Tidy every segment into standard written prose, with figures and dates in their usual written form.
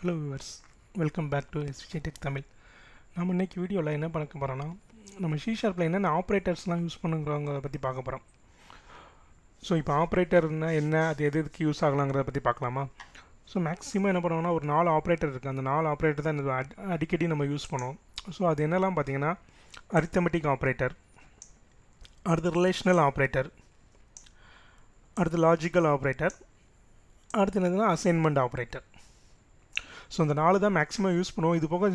Hello viewers, welcome back to SVTech Tamil. நம்ம இன்னைக்கு வீடியோல என்ன பார்க்க போறோம்னா நம்ம C# ல என்னென்ன ஆபரேட்டர்ஸ்லாம் யூஸ் பண்ணுங்கறத பத்தி பார்க்க போறோம். சோ இப்போ ஆபரேட்டர்னா என்ன, அது எதுக்கு யூஸ் ஆகலாம்ங்கறத பத்தி பார்க்கலாமா? சோ மேக்ஸिमम என்ன பண்ணுவாங்கன்னா ஒரு 4 ஆபரேட்டர் இருக்கு. அந்த 4 ஆபரேட்டர் தான் அடிக்கடி நம்ம யூஸ் பண்ணுவோம். சோ அது என்னலாம் பாத்தீங்கன்னா Arithmetic Operator, அடுத்து Relational Operator, அடுத்து Logical Operator, அடுத்து என்னதுன்னா Assignment Operator. ஸோ இந்த 4 தான் மேக்ஸிமம் யூஸ் பண்ணுவோம். இது போக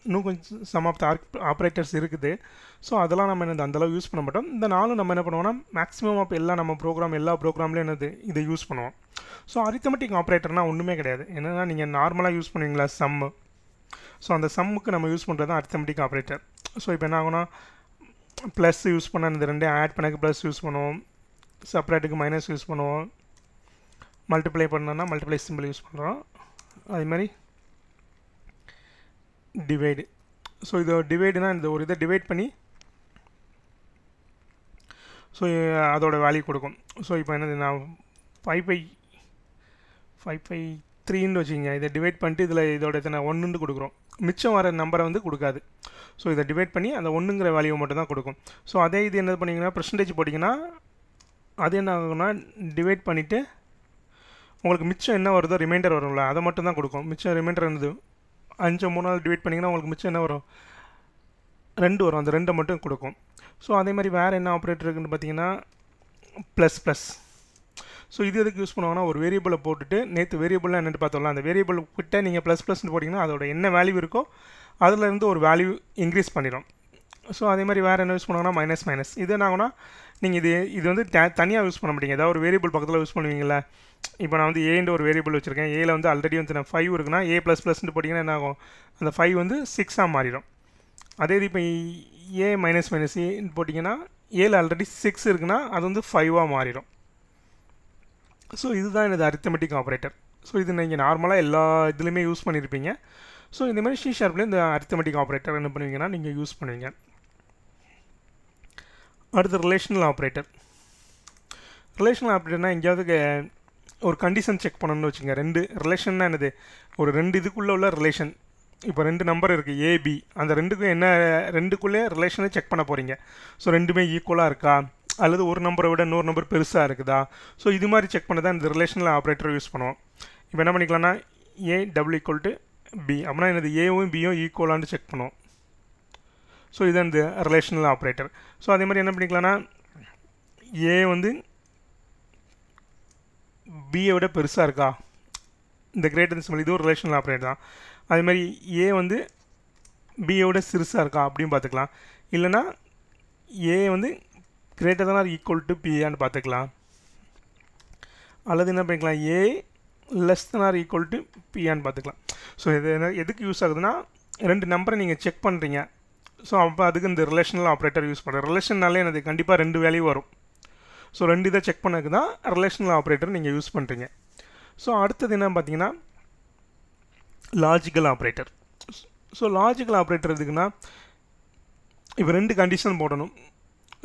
இன்னும் கொஞ்சம் சம் ஆஃப் த ஆப்ரேட்டர்ஸ் இருக்குது. ஸோ அதெல்லாம் நம்ம என்ன அந்தளவு யூஸ் பண்ண மாட்டோம். இந்த 4 நம்ம என்ன பண்ணுவோம்னா மேக்ஸிமம் ஆஃப் நம்ம எல்லா ப்ரோக்ராம்லேயும் என்னது இதை யூஸ் பண்ணுவோம். ஸோ அரித்தமெட்டிக் ஆப்ரேட்டர்னால் ஒன்றுமே கிடையாது. என்னென்னா நீங்கள் நார்மலாக யூஸ் பண்ணுவீங்களா சம்மு. ஸோ அந்த சம்முக்கு நம்ம யூஸ் பண்ணுறது தான் அரித்தமெட்டிக் ஆப்ரேட்டர். ஸோ இப்போ என்ன ஆகும்னா ப்ளஸ் யூஸ் பண்ண இந்த ரெண்டையும் ஆட் பண்ணக்கு ப்ளஸ் யூஸ் பண்ணுவோம், செப்பரேட்டுக்கு மைனஸ் யூஸ் பண்ணுவோம், மல்டிப்ளை பண்ணோன்னா மல்டிப்ளை சிம்பிள் யூஸ் பண்ணுறோம், அது மாதிரி டிவைடு. ஸோ இது டிவைடுனா இந்த ஒரு இதை டிவைட் பண்ணி ஸோ அதோட வேல்யூ கொடுக்கும். ஸோ இப்போ என்னது நான் 5/3ன்னு வச்சுக்கிங்க. இதை டிவைட் பண்ணிட்டு இதில் இதோட எத்தனை 1ன்னு கொடுக்குறோம். மிச்சம் வர நம்பரை வந்து கொடுக்காது. ஸோ இதை டிவைட் பண்ணி அந்த 1ங்கிற வேல்யூ மட்டும் தான் கொடுக்கும். ஸோ அதே இது என்ன பண்ணிங்கன்னா பெர்சன்டேஜ் போட்டிங்கன்னா அது என்ன ஆகும்னா டிவைட் பண்ணிவிட்டு உங்களுக்கு மிச்சம் என்ன வருதோ ரிமைண்டர் வரும்ல அதை மட்டும் தான் கொடுக்கும். மிச்சம் ரிமைண்டர் இருந்தது 5 3 டிவைட் பண்ணிங்கன்னா உங்களுக்கு மிச்சம் என்ன வரும், 2 வரும். அந்த 2 மட்டும் கொடுக்கும். ஸோ அதே மாதிரி வேறு என்ன ஆப்ரேட்டர் இருக்குன்னு பார்த்தீங்கன்னா ++. ஸோ இது எதுக்கு யூஸ் பண்ணுவாங்கன்னா ஒரு வேரியபிளை போட்டுட்டு நேற்று வேரியபிள்லாம் என்னென்னு பார்த்தோம்ல அந்த வேரியபிள் கிட்ட நீங்கள் ++ன்னு போட்டிங்கன்னா அதோட என்ன வேல்யூ இருக்கோ அதிலேருந்து ஒரு வேல்யூ இன்க்ரீஸ் பண்ணிடும். ஸோ அதே மாதிரி வேறு என்ன யூஸ் பண்ணுவாங்கன்னா மைனஸ். இது என்ன ஆகும்னா நீங்கள் இது வந்து தனியாக யூஸ் பண்ண மாட்டீங்க. ஏதாவது ஒரு வேரியபிள் பக்கத்தில் யூஸ் பண்ணுவீங்களா. இப்போ நான் வந்து ஏன்ற ஒரு வேரியபிள் வச்சுருக்கேன். ஏல வந்து ஆல்ரெடி வந்து நான் 5 இருக்குன்னா A++ன்னு போட்டிங்கன்னா என்ன ஆகும், அந்த 5 வந்து 6ஆக மாறிடும். அதே இது இப்போ A -ன்னு போட்டிங்கன்னா ஏல ஆல்ரெடி 6 இருக்குன்னா அது வந்து 5ஆக மாறிடும். ஸோ இதுதான் எனது அரித்தமெட்டிக் ஆப்ரேட்டர். ஸோ இது நீங்கள் நார்மலாக எல்லா இதுலேயுமே யூஸ் பண்ணியிருப்பீங்க. ஸோ இந்த மாதிரி C# இந்த அரித்தமெட்டிக் ஆப்ரேட்டர் என்ன பண்ணுவீங்கன்னா நீங்கள் யூஸ் பண்ணுவீங்க. அடுத்து ரிலேஷனல் ஆப்ரேட்டர். ரிலேஷனல் ஆப்ரேட்டர்னால் எங்கேயாவது ஒரு கண்டிஷன் செக் பண்ணணும்னு வச்சுங்க. 2 ரிலேஷன்னா என்னது, ஒரு 2 இதுக்குள்ளே உள்ள ரிலேஷன். இப்போ 2 நம்பர் இருக்குது AB, அந்த 2க்கும் என்ன 2க்குள்ளே ரிலேஷனை செக் பண்ண போகிறீங்க. ஸோ 2மே ஈக்குவலாக இருக்கா அல்லது ஒரு நம்பரை விட இன்னொரு நம்பர் பெருசாக இருக்குதா. ஸோ இது மாதிரி செக் பண்ண தான் இந்த ரிலேஷனல் ஆப்ரேட்டர் யூஸ் பண்ணுவோம். இப்போ என்ன பண்ணிக்கலாம்னா A = B அப்படின்னா என்னது ஏவும் பியும் ஈக்குவலான்னு செக் பண்ணுவோம். ஸோ இதுதான் இந்த ரிலேஷனல் ஆப்ரேட்டர். ஸோ அதே மாதிரி என்ன பண்ணிக்கலாம்னா ஏ வந்து பியை விட பெருசாக இருக்கா, இந்த கிரேட்டர் சிம்பிள், இது ஒரு ரிலேஷனல் ஆப்ரேட்டர் தான். அதே மாதிரி ஏ வந்து பியை விட சிறுசாக இருக்கா அப்படின்னு பார்த்துக்கலாம். இல்லைனா ஏ வந்து கிரேட்டர் தான் ஈக்குவல் டு பியான்னு பார்த்துக்கலாம். அல்லது என்ன பண்ணிக்கலாம் ஏ <= டு பியான்னு பார்த்துக்கலாம். ஸோ இது எதுக்கு யூஸ் ஆகுதுன்னா 2 நம்பரை நீங்கள் செக் பண்ணுறீங்க. ஸோ அப்போ அதுக்கு இந்த ரிலேஷனல் ஆப்ரேட்டர் யூஸ் பண்ணுறேன். ரிலேஷன்னாலே எனக்கு கண்டிப்பாக 2 வேல்யூ வரும். ஸோ 2 இதை செக் பண்ணதுக்கு தான் ரிலேஷனல் ஆப்ரேட்டர் நீங்கள் யூஸ் பண்ணுறீங்க. ஸோ அடுத்தது என்ன பார்த்தீங்கன்னா logical operator. So logical operator எதுக்குன்னா இப்போ 2 கண்டிஷன் போடணும்.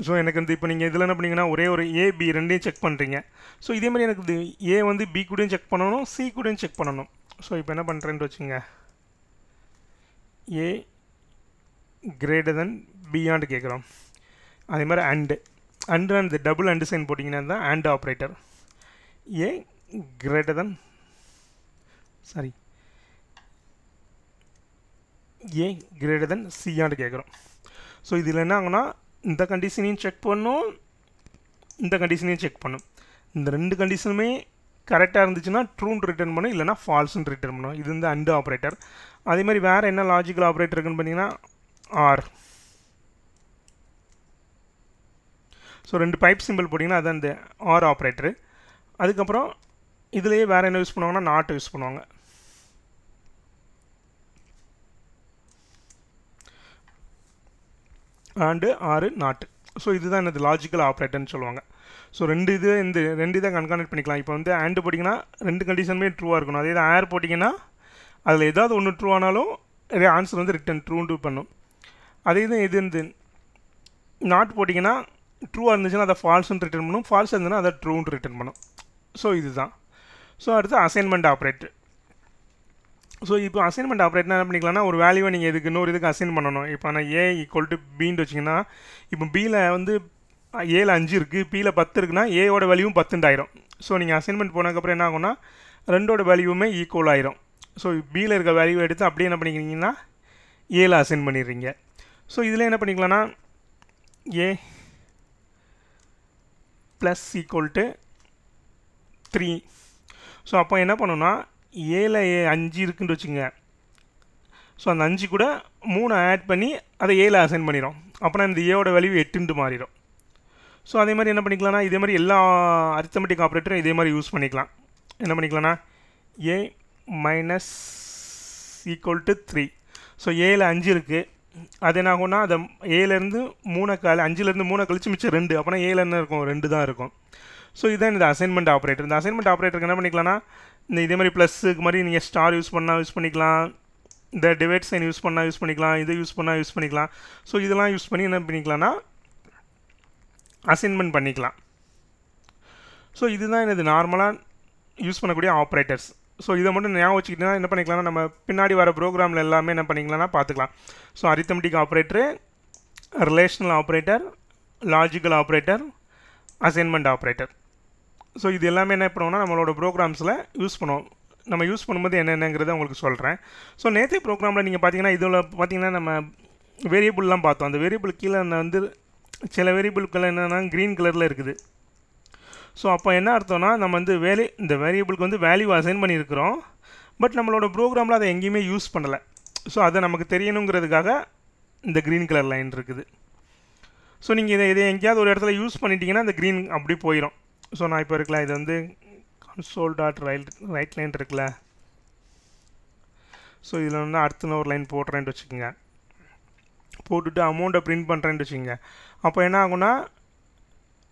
ஸோ எனக்கு வந்து இப்போ நீங்கள் இதில் என்ன பண்ணிங்கன்னா ஒரே ஒரு A B ரெண்டையும் செக் பண்ணுறீங்க. ஸோ இதே மாதிரி எனக்கு இது A வந்து B கூடயும் செக் பண்ணணும், C கூடயும் செக் பண்ணணும். ஸோ இப்போ என்ன பண்ணுறேன்னு வச்சுங்க, A > B கேட்குறோம். அதே மாதிரி அண்டு இந்த டபுள் அண்டு சைன் போட்டிங்கன்னா தான் அண்ட் ஆப்ரேட்டர். A > C கேட்குறோம். ஸோ இதில் என்ன ஆகுனா இந்த கண்டிஷனையும் செக் பண்ணும், இந்த கண்டிஷனையும் செக் பண்ணும். இந்த 2 கண்டிஷனுமே கரெக்டாக இருந்துச்சுன்னா ட்ரூன்னு ரிட்டர்ன் பண்ணும், இல்லைனா ஃபால்ஸ்ன்னு ரிட்டர்ன் பண்ணும். இது வந்து அண்டு ஆப்ரேட்டர். அதே மாதிரி வேறு என்ன லாஜிக்கல் ஆப்ரேட்டர் இருக்குன்னு பார்த்தீங்கன்னா ஆர். ஸோ 2 பைப் சிம்பிள் போட்டிங்கன்னா அதுதான் இந்த ஆர் ஆப்ரேட்டரு. அதுக்கப்புறம் இதுலேயே வேறு என்ன யூஸ் பண்ணுவாங்கன்னா நாட் யூஸ் பண்ணுவாங்க. அண்டு ஆறு நாட். ஸோ இதுதான் என்னது லாஜிக்கல் ஆப்ரேட்டர்னு சொல்லுவாங்க. ஸோ 2 இதை கன்கானெக்ட் பண்ணிக்கலாம். இப்போ வந்து ஆண்டு போட்டிங்கன்னா 2 கண்டிஷனுமே ட்ரூவாக இருக்கணும். அதே இது ஆர் போட்டிங்கன்னா அதில் ஏதாவது ஒன்று ட்ரூ ஆனாலும் ஆன்சர் வந்து ரிட்டன் ட்ரூன்னு பண்ணும். அதே இது இந்த நாட் போட்டிங்கன்னா ட்ரூவாக இருந்துச்சுன்னா அதை ஃபால்ஸ்ன்னு ரிட்டர்ன் பண்ணும், ஃபால்ஸ் இருந்ததுன்னா அதை ட்ரூன்னு ரிட்டர்ன் பண்ணும். ஸோ இதுதான். ஸோ அடுத்து அசைன்மெண்ட் ஆப்ரேட்டர். ஸோ இப்போ அசைன்மெண்ட் ஆப்ரேட்னா என்ன பண்ணிக்கலாம்னா ஒரு வேல்யூவை நீங்கள் இதுக்கு இன்னொரு இதுக்கு அசைன் பண்ணணும். இப்போ நான் ஏ ஈக்குவல் டு பின்னு வச்சிங்கன்னா இப்போ பியில் வந்து ஏல 5 இருக்குது, பியில் 10 இருக்குன்னா ஏயோட வேல்யூவும் 10 ஆயிரும். ஸோ நீங்கள் அசைன்மெண்ட் போனதுக்கப்புறம் என்ன ஆகும்னா ரெண்டோட வேல்யூவுமே ஈக்குவல் ஆயிரும். ஸோ பியில் இருக்க வேல்யூ எடுத்து அப்படியே என்ன பண்ணிக்கிறீங்கன்னா ஏல அசைன் பண்ணிடுறீங்க. ஸோ இதில் என்ன பண்ணிக்கலாம்னா ஏ ப்ளஸ் ஈக்குவல் டு 3. ஸோ அப்போ என்ன பண்ணணும்னா ஏல 5 இருக்குன்னு வச்சுங்க. ஸோ அந்த 5 கூட 3 ஆட் பண்ணி அதை ஏல அசைன் பண்ணிடும். அப்போனா இந்த ஏவோட வேல்யூ 8 மாறிடும். ஸோ அதே மாதிரி என்ன பண்ணிக்கலாம்னா இதே மாதிரி எல்லா அரித்மெட்டிக் ஆப்ரேட்டரும் இதே மாதிரி யூஸ் பண்ணிக்கலாம். என்ன பண்ணிக்கலாம்னா ஏ மைனஸ் ஈக்குவல் டு 3. ஸோ ஏல 5 இருக்குது, அது என்ன ஆகும்னா அதை ஏலேருந்து 5லேருந்து 3 கழிச்சு மிச்சம் 2. அப்போனா ஏல என்ன இருக்கும் 2 தான் இருக்கும். ஸோ இதுதான் இந்த அசைன்மெண்ட் ஆப்ரேட்டர். இந்த அசைன்மெண்ட் ஆப்ரேட்டருக்கு என்ன பண்ணிக்கலாம்னா இந்த இதே மாதிரி ப்ளஸ்ஸுக்கு மாதிரி நீங்கள் ஸ்டார் யூஸ் பண்ணிக்கலாம், இந்த டிவைட் சைன் யூஸ் பண்ணிக்கலாம், இது யூஸ் பண்ணிக்கலாம். ஸோ இதெல்லாம் யூஸ் பண்ணி என்ன பண்ணிக்கலாம்னா அசைன்மெண்ட் பண்ணிக்கலாம். ஸோ இதுதான் எனது நார்மலாக யூஸ் பண்ணக்கூடிய ஆப்ரேட்டர்ஸ். ஸோ இதை மட்டும் ஞாபகம் வச்சுக்கிட்டீங்கன்னா என்ன பண்ணிக்கலாம்னா நம்ம பின்னாடி வர ப்ரோக்ராமில் எல்லாமே என்ன பண்ணிக்கலாம்னா பார்த்துக்கலாம். So arithmetic operator, relational operator, logical operator, assignment operator. So இது எல்லாமே என்ன பண்ணுவோம்னா நம்மளோட ப்ரோக்ராம்ஸில் யூஸ் பண்ணுவோம். நம்ம யூஸ் பண்ணும்போது என்னென்னங்கிறத உங்களுக்கு சொல்கிறேன். ஸோ நேற்று ப்ரோக்ராமில் நீங்கள் பார்த்தீங்கன்னா இதில் பார்த்தீங்கன்னா நம்ம வேரியபிள்லாம் பார்த்தோம். அந்த வேரியபிள் கீழே வந்து சில வேரியபிள்கள் என்னென்னா க்ரீன் கலரில் இருக்குது. ஸோ அப்போ என்ன அர்த்தம்னா நம்ம வந்து இந்த வேரியபிளுக்கு வந்து வேல்யூ அசைன் பண்ணியிருக்கிறோம், பட் நம்மளோட ப்ரோக்ராமில் அதை எங்கேயுமே யூஸ் பண்ணலை. ஸோ அதை நமக்கு தெரியணுங்கிறதுக்காக இந்த க்ரீன் கலர் லைன் இருக்குது. ஸோ நீங்கள் இதை எங்கேயாவது ஒரு இடத்துல யூஸ் பண்ணிட்டீங்கன்னா அந்த க்ரீன் அப்படி போயிடும். ஸோ நான் இப்போ இருக்கலாம் இது வந்து console.write லைன் இருக்குல்ல. ஸோ இதில் வந்து அடுத்த ஒரு லைன் போடுறேன்ட்டு வச்சுக்கோங்க. போட்டுட்டு அமௌண்ட்டை பிரிண்ட் பண்ணுறேன்ட்டு வச்சுக்கோங்க. அப்போ என்ன ஆகும்னா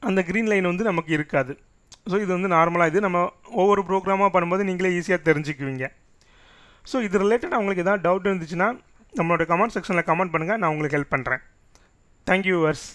அந்த க்ரீன் லைன் வந்து நமக்கு இருக்காது. ஸோ இது வந்து நார்மலாக இது நம்ம ஒவ்வொரு ப்ரோக்ராமாக பண்ணும்போது நீங்களே ஈஸியாக தெரிஞ்சுக்குவீங்க. ஸோ இது ரிலேட்டடாக உங்களுக்கு எதாவது டவுட் இருந்துச்சுன்னா நம்மளோட கமெண்ட் செக்ஷனில் கமெண்ட் பண்ணுங்கள், நான் உங்களுக்கு ஹெல்ப் பண்ணுறேன். Thank you viewers.